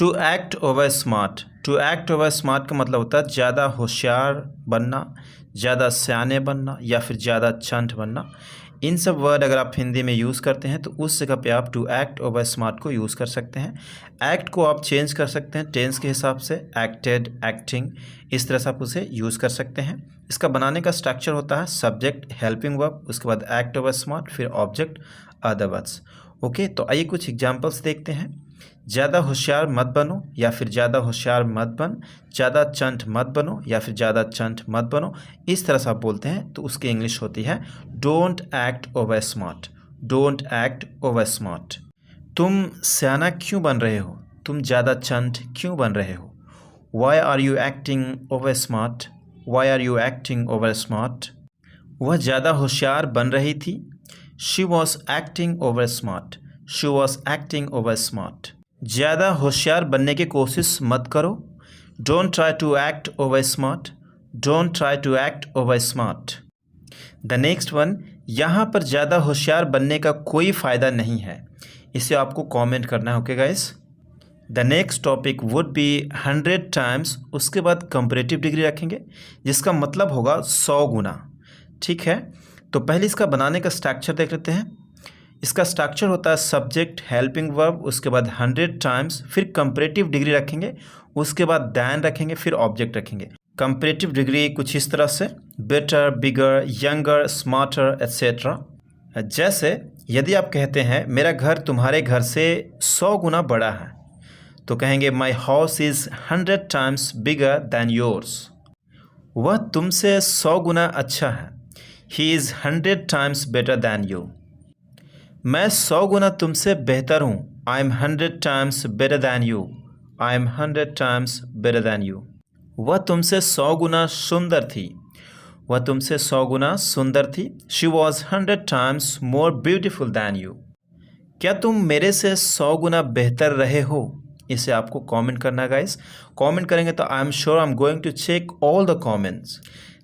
To act over smart. To act over smart का मतलब होता है ज़्यादा होशियार बनना, ज़्यादा सयाने बनना या फिर ज़्यादा चंट बनना। इन सब वर्ड अगर आप हिंदी में यूज़ करते हैं तो उस जगह पे आप टू एक्ट ओवर स्मार्ट को यूज़ कर सकते हैं। एक्ट को आप चेंज कर सकते हैं टेंस के हिसाब से, एक्टेड, एक्टिंग, इस तरह से आप उसे यूज़ कर सकते हैं। इसका बनाने का स्ट्रक्चर होता है सब्जेक्ट हेल्पिंग वर्ब, उसके बाद एक्ट ओवर स्मार्ट, फिर ऑब्जेक्ट अदर वर्ड्स। ओके, तो आइए कुछ एग्जाम्पल्स देखते हैं। ज़्यादा होशियार मत बनो या फिर ज़्यादा होशियार मत बन, ज़्यादा चंट मत बनो या फिर ज़्यादा चंट मत बनो, इस तरह से आप बोलते हैं तो उसकी इंग्लिश होती है don't act over smart. Don't act over smart. तुम सियाना क्यों बन रहे हो, तुम ज़्यादा चंट क्यों बन रहे हो। Why are you acting over smart, why are you acting over smart. वह ज़्यादा होशियार बन रही थी, she was acting over smart, she was acting over smart. ज़्यादा होशियार बनने की कोशिश मत करो, don't try to act over smart, don't try to act over smart. The next one, यहाँ पर ज़्यादा होशियार बनने का कोई फ़ायदा नहीं है, इसे आपको कमेंट करना है। Okay guys, the next topic would be 100 times, उसके बाद कंपैरेटिव डिग्री रखेंगे जिसका मतलब होगा 100 गुना। ठीक है, तो पहले इसका बनाने का स्ट्रक्चर देख लेते हैं। इसका स्ट्रक्चर होता है सब्जेक्ट हेल्पिंग वर्ब, उसके बाद 100 टाइम्स, फिर कंपैरेटिव डिग्री रखेंगे, उसके बाद दैन रखेंगे, फिर ऑब्जेक्ट रखेंगे। कंपैरेटिव डिग्री कुछ इस तरह से, बेटर, बिगर, यंगर, स्मार्टर एट्सेट्रा। जैसे यदि आप कहते हैं मेरा घर तुम्हारे घर से 100 गुना बड़ा है, तो कहेंगे my house is 100 times bigger than yours. वह तुमसे 100 गुना अच्छा है, he is 100 times better than you. मैं 100 गुना तुमसे बेहतर हूँ, I am 100 times better than you, I am 100 times better than you. वह तुमसे 100 गुना सुंदर थी, वह तुमसे 100 गुना सुंदर थी, she was 100 times more beautiful than you. क्या तुम मेरे से 100 गुना बेहतर रहे हो, इसे आपको कमेंट करना है गाइस। कमेंट करेंगे तो I am sure I am going to check all the comments.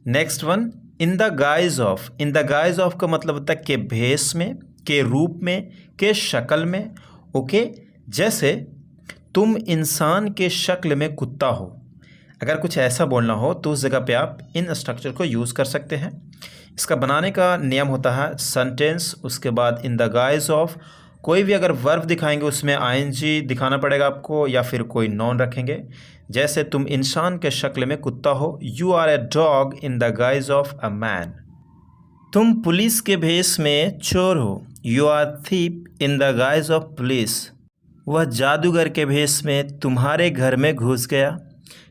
Next one, in the guise of. In the guise of का मतलब होता है के भेष में, के रूप में, के शक्ल में। ओके, जैसे तुम इंसान के शक्ल में कुत्ता हो, अगर कुछ ऐसा बोलना हो तो उस जगह पे आप इन स्ट्रक्चर को यूज़ कर सकते हैं। इसका बनाने का नियम होता है सेंटेंस, उसके बाद इन द गाइज ऑफ। कोई भी अगर वर्ब दिखाएंगे उसमें आईएनजी दिखाना पड़ेगा आपको, या फिर कोई नॉन रखेंगे। जैसे तुम इंसान के शक्ल में कुत्ता हो, you are a dog in the guise of a man. तुम पुलिस के भेष में चोर हो, you are thief in the guise of police. वह जादूगर के भेष में तुम्हारे घर में घुस गया,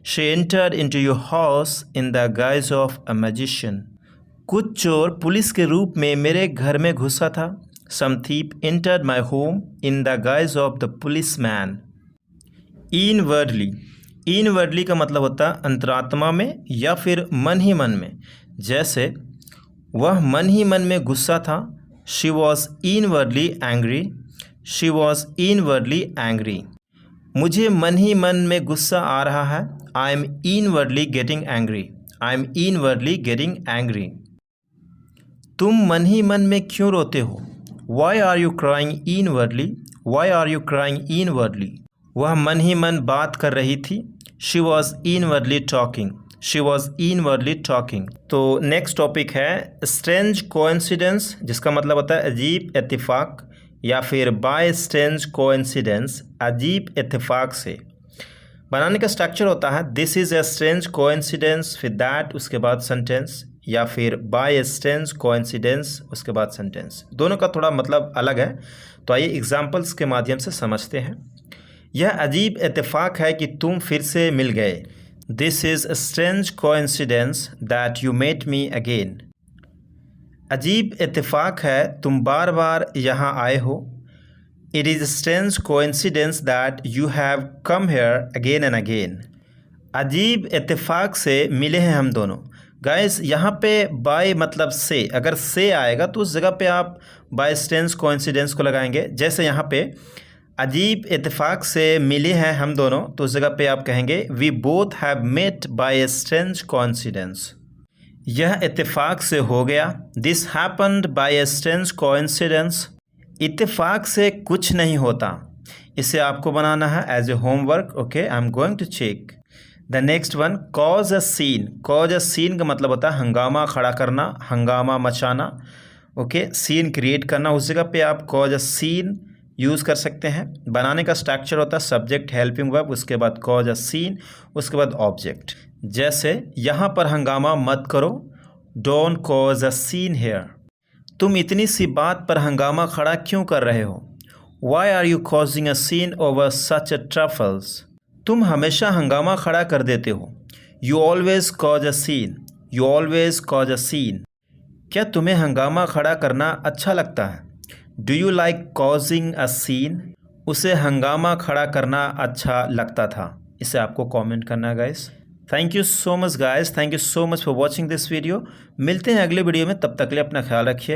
she entered into your house in the guise of a magician. कुछ चोर पुलिस के रूप में मेरे घर में घुसा था, some thief entered my home in the guise of the policeman. Inwardly. Inwardly का मतलब होता है अंतरात्मा में या फिर मन ही मन में। जैसे वह मन ही मन में गुस्सा था, she was inwardly angry, she was inwardly angry. मुझे मन ही मन में गुस्सा आ रहा है, I am inwardly getting angry, I am inwardly getting angry. तुम मन ही मन में क्यों रोते हो, why are you crying inwardly, why are you crying inwardly. वह मन ही मन बात कर रही थी, she was inwardly talking, she was inwardly talking. तो नेक्स्ट टॉपिक है स्ट्रेंज कोइंसिडेंस, जिसका मतलब होता है अजीब इत्तेफाक या फिर बाय स्ट्रेंज कोइंसिडेंस, अजीब इत्तेफाक से। बनाने का स्ट्रक्चर होता है this is a strange coincidence, फिर दैट, उसके बाद सेंटेंस, या फिर बाय स्ट्रेंज कोइंसिडेंस, उसके बाद सेंटेंस। दोनों का थोड़ा मतलब अलग है, तो आइए एग्जाम्पल्स के माध्यम से समझते हैं। यह अजीब इत्तेफाक है कि तुम फिर से मिल गए, this is a strange coincidence that you met me again. अजीब इत्तेफाक है तुम बार बार यहाँ आए हो, it is a strange coincidence that you have come here again and again. अजीब इत्तेफाक से मिले हैं हम दोनों। गाइस, यहाँ पे बाय मतलब से, अगर से आएगा तो उस जगह पे आप बाय स्ट्रेंज कोइंसिडेंस को लगाएंगे। जैसे यहाँ पे अजीब इत्तेफाक से मिले हैं हम दोनों, तो उस जगह पे आप कहेंगे we both have met by a strange coincidence. यह इत्तेफाक से हो गया, this happened by a strange coincidence. इत्तेफाक से कुछ नहीं होता, इसे आपको बनाना है as a homework. Okay, I am going to check. The next one, cause a scene. Cause a scene का मतलब होता है हंगामा खड़ा करना, हंगामा मचाना। ओके, सीन क्रिएट करना, उस जगह पे आप कॉज अ सीन यूज़ कर सकते हैं। बनाने का स्ट्रक्चर होता है सब्जेक्ट हेल्पिंग वर्ब, उसके बाद कॉज अ सीन, उसके बाद ऑब्जेक्ट। जैसे यहाँ पर हंगामा मत करो, don't cause a seen here. तुम इतनी सी बात पर हंगामा खड़ा क्यों कर रहे हो? Why are you causing a scene over such a trifles. तुम हमेशा हंगामा खड़ा कर देते हो। You always cause a scene, you always cause a scene. क्या तुम्हें हंगामा खड़ा करना अच्छा लगता है? Do you like causing a scene. उसे हंगामा खड़ा करना अच्छा लगता था। इसे आपको कमेंट करना है guys. Thank you so much guys, thank you so much for watching this video. मिलते हैं अगले वीडियो में, तब तक के लिए अपना ख्याल रखिए।